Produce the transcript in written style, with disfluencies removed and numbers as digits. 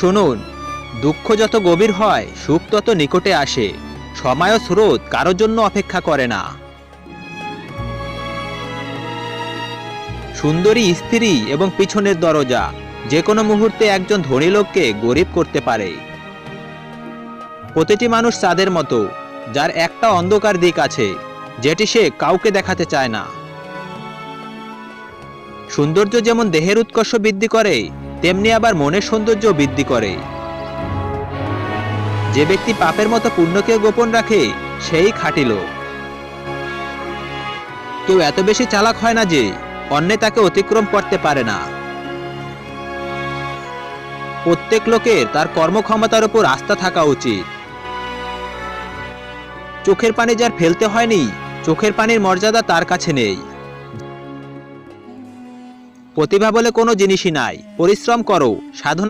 শুনুন, দুঃখ যত গভীর হয় সুখ তত নিকটে আসে। সময় ও স্রোত কারোর জন্য অপেক্ষা করে না। সুন্দরী স্ত্রী এবং পিছনের দরজা যে কোনো মুহূর্তে একজন ধনী লোককে গরিব করতে পারে। প্রতিটি মানুষ চাঁদের মতো, যার একটা অন্ধকার দিক আছে যেটি সে কাউকে দেখাতে চায় না। সৌন্দর্য যেমন দেহের উৎকর্ষ বৃদ্ধি করে, তেমনি আবার মনের সৌন্দর্য বৃদ্ধি করে। যে ব্যক্তি পাপের মতো পুণ্যকে গোপন রাখে সেই খাঁটি লোক। কেউ এত বেশি চালাক হয় না যে অন্যে তাকে অতিক্রম করতে পারে না। প্রত্যেক লোকের তার কর্মক্ষমতার উপর আস্থা থাকা উচিত। চোখের পানি যার ফেলতে হয়নি, চোখের পানির মর্যাদা তার কাছে নেই। প্রতিভা বলে কোনো জিনিসই নাই, পরিশ্রম করো, সাধনা